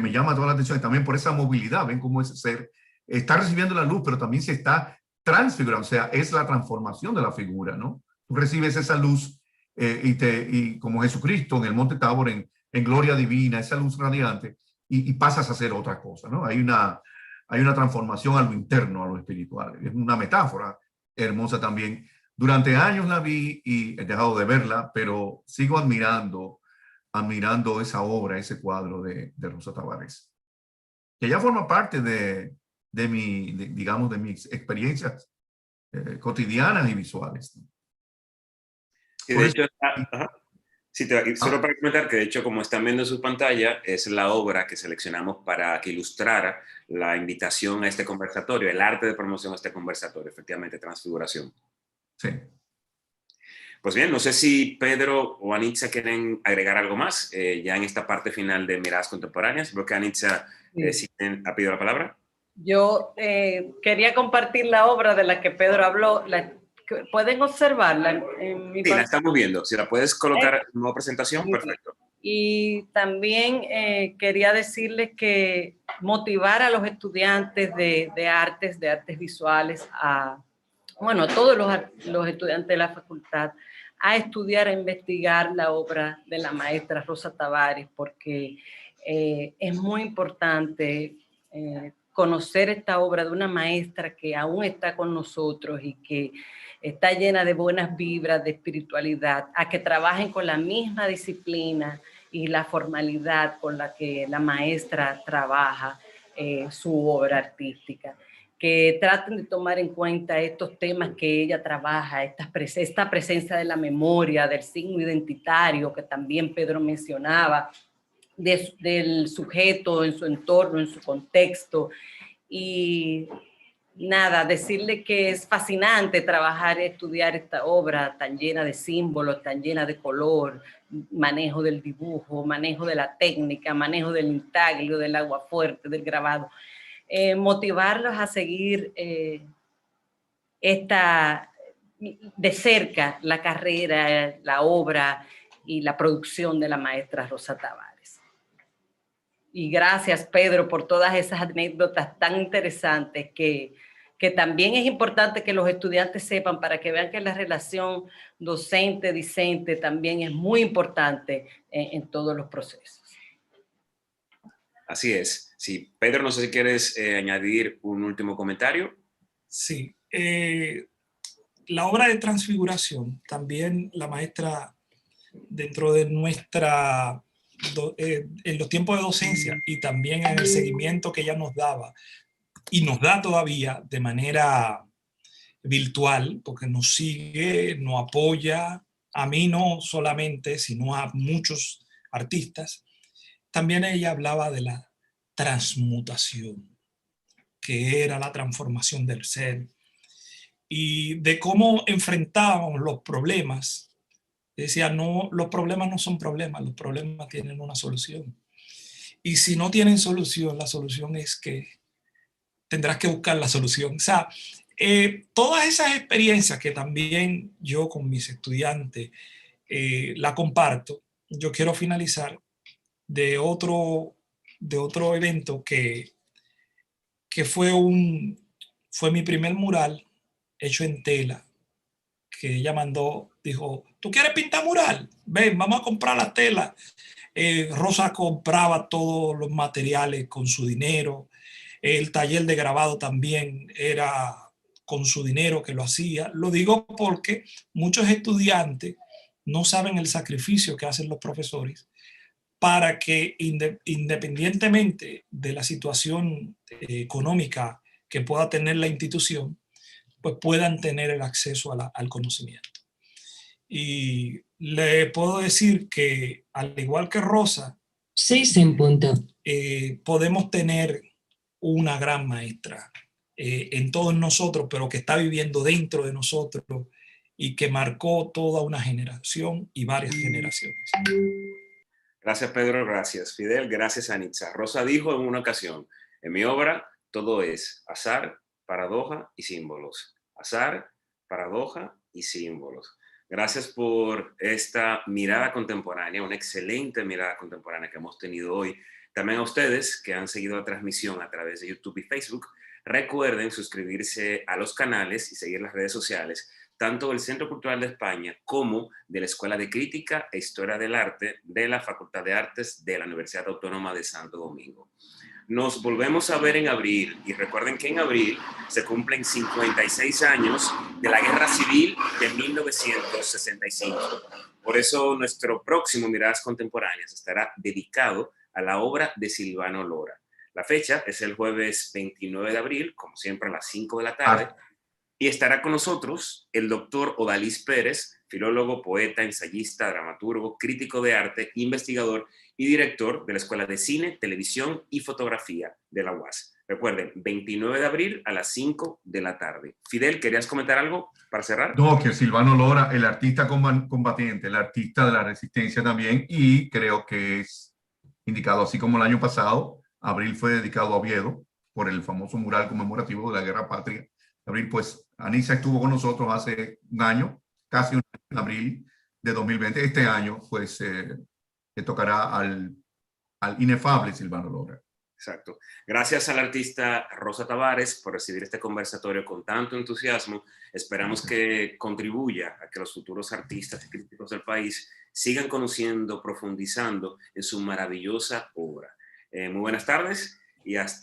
Speaker 2: me llama toda la atención, y también por esa movilidad. Ven cómo ese ser está recibiendo la luz, pero también se está transfigurando, o sea, es la transformación de la figura, ¿no? Tú recibes esa luz y como Jesucristo en el monte Tabor, en gloria divina, esa luz radiante, y pasas a hacer otra cosa, ¿no? Hay una transformación a lo interno, a lo espiritual. Es una metáfora hermosa también. Durante años la vi y he dejado de verla, pero sigo admirando esa obra, ese cuadro de Rosa Tavares, que ya forma parte de mis experiencias cotidianas y visuales.
Speaker 1: Y de hecho, sí, solo para comentar que de hecho, como están viendo en su pantalla, es la obra que seleccionamos para que ilustrara la invitación a este conversatorio, el arte de promoción a este conversatorio, efectivamente, Transfiguración.
Speaker 2: Sí.
Speaker 1: Pues bien, no sé si Pedro o Anitza quieren agregar algo más ya en esta parte final de Miradas Contemporáneas. Creo que Anitza sí ha pedido la palabra.
Speaker 3: Yo quería compartir la obra de la que Pedro habló. ¿Pueden observarla en mi
Speaker 1: Sí, la estamos viendo. Si la puedes colocar en nueva presentación,
Speaker 3: Muy bien.
Speaker 1: perfecto.
Speaker 3: Y también quería decirles que motivar a los estudiantes de artes visuales, bueno, a todos los estudiantes de la facultad, a estudiar, a investigar la obra de la maestra Rosa Tavares, porque es muy importante conocer esta obra de una maestra que aún está con nosotros y que está llena de buenas vibras, de espiritualidad, a que trabajen con la misma disciplina y la formalidad con la que la maestra trabaja su obra artística, que traten de tomar en cuenta estos temas que ella trabaja, esta presencia de la memoria, del signo identitario que también Pedro mencionaba, del sujeto en su entorno, en su contexto. Y nada, decirle que es fascinante trabajar y estudiar esta obra tan llena de símbolos, tan llena de color, manejo del dibujo, manejo de la técnica, manejo del intaglio, del agua fuerte, del grabado. Motivarlos a seguir de cerca la carrera, la obra y la producción de la maestra Rosa Tavares. Y gracias, Pedro, por todas esas anécdotas tan interesantes que también es importante que los estudiantes sepan para que vean que la relación docente-discente también es muy importante en todos los procesos.
Speaker 1: Así es. Sí, Pedro, no sé si quieres añadir un último comentario.
Speaker 4: Sí. La obra de Transfiguración, también la maestra dentro de nuestra... en los tiempos de docencia y también en el seguimiento que ella nos daba y nos da todavía de manera virtual, porque nos sigue, nos apoya, a mí no solamente, sino a muchos artistas. También ella hablaba de la transmutación, que era la transformación del ser, y de cómo enfrentábamos los problemas. Decía, no, los problemas no son problemas, los problemas tienen una solución. Y si no tienen solución, la solución es que tendrás que buscar la solución. O sea, todas esas experiencias que también yo con mis estudiantes la comparto, yo quiero finalizar de otro evento que fue mi primer mural hecho en tela, que ella mandó, dijo, ¿tú quieres pintar mural? Ven, vamos a comprar la tela. Rosa compraba todos los materiales con su dinero. El taller de grabado también era con su dinero que lo hacía. Lo digo porque muchos estudiantes no saben el sacrificio que hacen los profesores para que independientemente de la situación económica que pueda tener la institución, pues puedan tener el acceso al conocimiento. Y le puedo decir que, al igual que Rosa,
Speaker 5: 6 en punto.
Speaker 4: Podemos tener una gran maestra en todos nosotros, pero que está viviendo dentro de nosotros y que marcó toda una generación y varias generaciones.
Speaker 1: Gracias, Pedro. Gracias, Fidel. Gracias, Anitza. Rosa dijo en una ocasión, en mi obra todo es azar, paradoja y símbolos. Azar, paradoja y símbolos. Gracias por esta mirada contemporánea, una excelente mirada contemporánea que hemos tenido hoy. También a ustedes que han seguido la transmisión a través de YouTube y Facebook, recuerden suscribirse a los canales y seguir las redes sociales, tanto del Centro Cultural de España como de la Escuela de Crítica e Historia del Arte de la Facultad de Artes de la Universidad Autónoma de Santo Domingo. Nos volvemos a ver en abril y recuerden que en abril se cumplen 56 años de la Guerra Civil de 1965. Por eso nuestro próximo Miradas Contemporáneas estará dedicado a la obra de Silvano Lora. La fecha es el jueves 29 de abril, como siempre a las 5 de la tarde, y estará con nosotros el doctor Odalis Pérez, filólogo, poeta, ensayista, dramaturgo, crítico de arte, investigador y director de la Escuela de Cine, Televisión y Fotografía de la UAS. Recuerden, 29 de abril a las 5 de la tarde. Fidel, ¿querías comentar algo para cerrar?
Speaker 2: No, que Silvano Lora, el artista combatiente, el artista de la resistencia también, y creo que es indicado, así como el año pasado, abril fue dedicado a Oviedo, por el famoso mural conmemorativo de la Guerra Patria de abril. Pues Anixa estuvo con nosotros hace un año, casi un año, en abril de 2020. Este año, pues, le tocará al inefable Silvano Lora.
Speaker 1: Exacto. Gracias al artista Rosa Tavares por recibir este conversatorio con tanto entusiasmo. Esperamos que contribuya a que los futuros artistas y críticos del país sigan conociendo, profundizando en su maravillosa obra. Muy buenas tardes y hasta